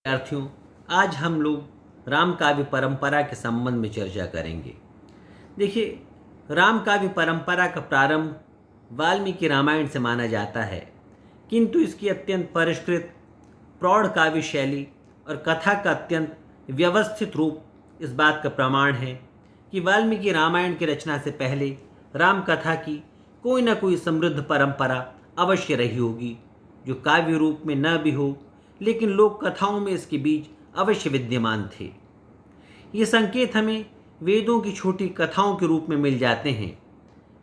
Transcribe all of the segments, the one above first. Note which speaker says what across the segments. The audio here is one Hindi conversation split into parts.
Speaker 1: विद्यार्थियों, आज हम लोग राम काव्य परंपरा के संबंध में चर्चा करेंगे। देखिए, राम काव्य परंपरा का प्रारंभ वाल्मीकि रामायण से माना जाता है, किंतु इसकी अत्यंत परिष्कृत प्रौढ़ काव्य शैली और कथा का अत्यंत व्यवस्थित रूप इस बात का प्रमाण है कि वाल्मीकि रामायण की रचना से पहले राम कथा की कोई न कोई समृद्ध परंपरा अवश्य रही होगी, जो काव्य रूप में न भी हो लेकिन लोक कथाओं में इसके बीज अवश्य विद्यमान थे। ये संकेत हमें वेदों की छोटी कथाओं के रूप में मिल जाते हैं।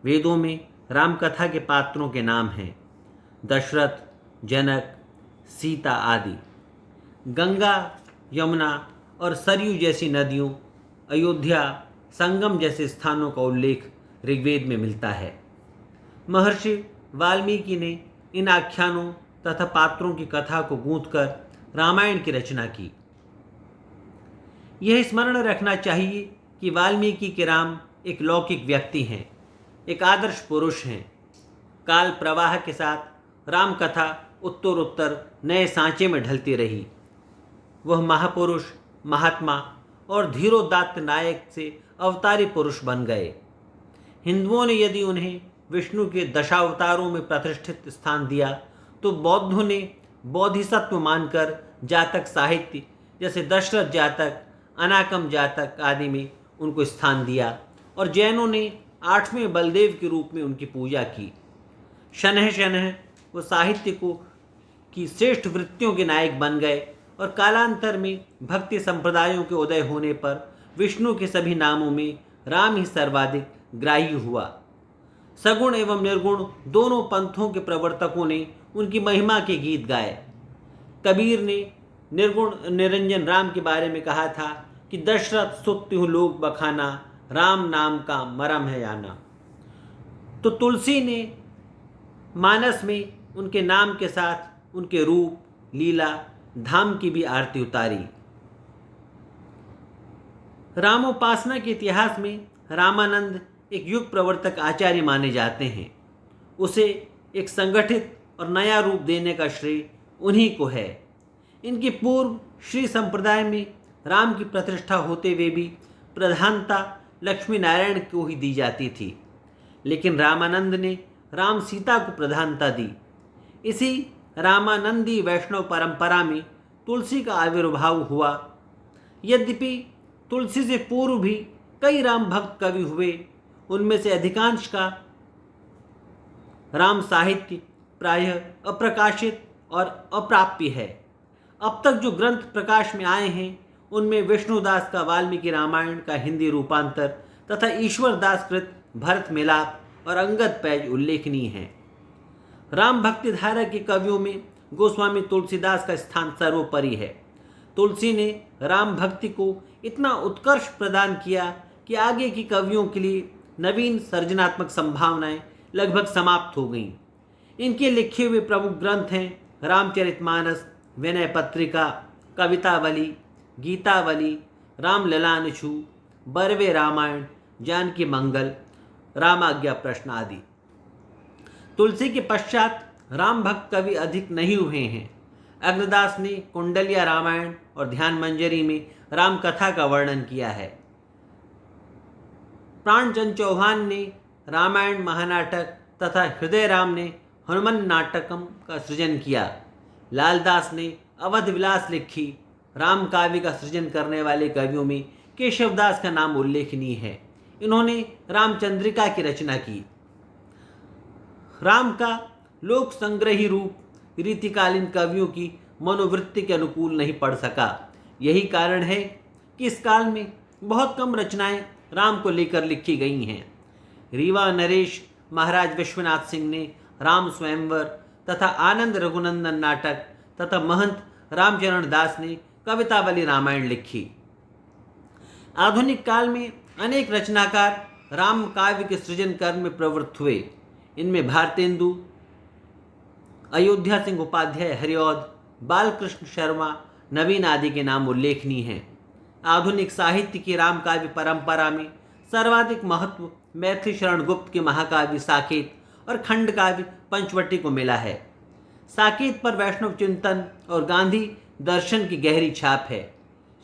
Speaker 1: वेदों में राम कथा के पात्रों के नाम हैं दशरथ, जनक, सीता आदि। गंगा, यमुना और सरयू जैसी नदियों, अयोध्या, संगम जैसे स्थानों का उल्लेख ऋग्वेद में मिलता है। महर्षि वाल्मीकि ने इन आख्यानों तथा पात्रों की कथा को गूंथकर रामायण की रचना की। यह स्मरण रखना चाहिए कि वाल्मीकि के राम एक लौकिक व्यक्ति हैं, एक आदर्श पुरुष हैं। काल प्रवाह के साथ राम कथा उत्तरोत्तर नए सांचे में ढलती रही। वह महापुरुष, महात्मा और धीरोदात्त नायक से अवतारी पुरुष बन गए। हिंदुओं ने यदि उन्हें विष्णु के दशावतारों में प्रतिष्ठित स्थान दिया, तो बौद्धों ने बोधिसत्व मानकर जातक साहित्य जैसे दशरथ जातक, अनाकम जातक आदि में उनको स्थान दिया, और जैनों ने 8वें बलदेव के रूप में उनकी पूजा की। शनह शनह वो साहित्य को की श्रेष्ठ वृत्तियों के नायक बन गए, और कालांतर में भक्ति संप्रदायों के उदय होने पर विष्णु के सभी नामों में राम ही सर्वाधिक ग्राह्य हुआ। सगुण एवं निर्गुण दोनों पंथों के प्रवर्तकों ने उनकी महिमा के गीत गाए। कबीर ने निर्गुण निरंजन राम के बारे में कहा था कि दशरथ सुत्युह लोक बखाना, राम नाम का मरम है आना। तो तुलसी ने मानस में उनके नाम के साथ उनके रूप, लीला, धाम की भी आरती उतारी। रामोपासना के इतिहास में रामानंद एक युग प्रवर्तक आचार्य माने जाते हैं। उसे एक संगठित और नया रूप देने का श्रेय उन्हीं को है। इनके पूर्व श्री संप्रदाय में राम की प्रतिष्ठा होते हुए भी प्रधानता लक्ष्मी नारायण को ही दी जाती थी, लेकिन रामानंद ने राम सीता को प्रधानता दी। इसी रामानंदी वैष्णव परंपरा में तुलसी का आविर्भाव हुआ। यद्यपि तुलसी से पूर्व भी कई राम भक्त कवि हुए, उनमें से अधिकांश का राम साहित्य प्रायः अप्रकाशित और अप्राप्य है। अब तक जो ग्रंथ प्रकाश में आए हैं, उनमें विष्णुदास का वाल्मीकि रामायण का हिंदी रूपांतर तथा ईश्वरदास कृत भरत मिलाप और अंगद पैज उल्लेखनीय हैं। राम भक्ति धारा के कवियों में गोस्वामी तुलसीदास का स्थान सर्वोपरि है। तुलसी ने राम भक्ति को इतना उत्कर्ष प्रदान किया कि आगे की कवियों के लिए नवीन सृजनात्मक संभावनाएं लगभग समाप्त हो गईं। इनके लिखे हुए प्रमुख ग्रंथ हैं रामचरितमानस, विनय पत्रिका, कवितावली, गीतावली, रामललानछु, बरवे रामायण, जानकी मंगल, रामाज्ञा प्रश्न आदि। तुलसी के पश्चात राम भक्त कवि अधिक नहीं हुए हैं। अग्रदास ने कुंडलिया रामायण और ध्यान मंजरी में राम कथा का वर्णन किया है। प्राणचंद चौहान ने रामायण महानाटक तथा हृदय राम ने हनुमान नाटकम का सृजन किया। लालदास ने अवध विलास लिखी। राम काव्य का सृजन करने वाले कवियों में केशवदास का नाम उल्लेखनीय है। इन्होंने रामचंद्रिका की रचना की। राम का लोक संग्रही रूप रीतिकालीन कवियों की मनोवृत्ति के अनुकूल नहीं पड़ सका। यही कारण है कि इस काल में बहुत कम रचनाएं राम को लेकर लिखी गई हैं। रीवा नरेश महाराज विश्वनाथ सिंह ने राम स्वयंवर तथा आनंद रघुनंदन नाटक तथा महंत रामचरण दास ने कवितावली रामायण लिखी। आधुनिक काल में अनेक रचनाकार राम काव्य के सृजन कर्म में प्रवृत्त हुए। इनमें भारतेंदु, अयोध्या सिंह उपाध्याय हरिऔध, बालकृष्ण शर्मा, नवीन आदि के नाम उल्लेखनीय हैं। आधुनिक साहित्य की राम काव्य परंपरा में सर्वाधिक महत्व मैथिली शरण गुप्त के महाकाव्य साकेत और खंड काव्य पंचवटी को मिला है। साकेत पर वैष्णव चिंतन और गांधी दर्शन की गहरी छाप है।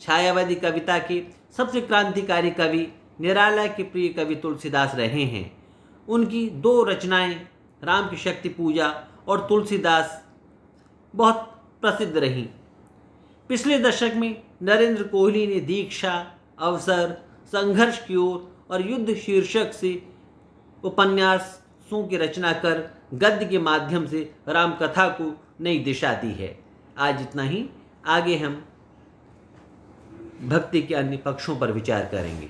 Speaker 1: छायावादी कविता के सबसे क्रांतिकारी कवि निराला के प्रिय कवि तुलसीदास रहे हैं। उनकी दो रचनाएं राम की शक्ति पूजा और तुलसीदास बहुत प्रसिद्ध रहीं। पिछले दशक में नरेंद्र कोहली ने दीक्षा, अवसर, संघर्ष की ओर और युद्ध शीर्षक से उपन्यासों की रचना कर गद्य के माध्यम से रामकथा को नई दिशा दी है। आज इतना ही। आगे हम भक्ति के अन्य पक्षों पर विचार करेंगे।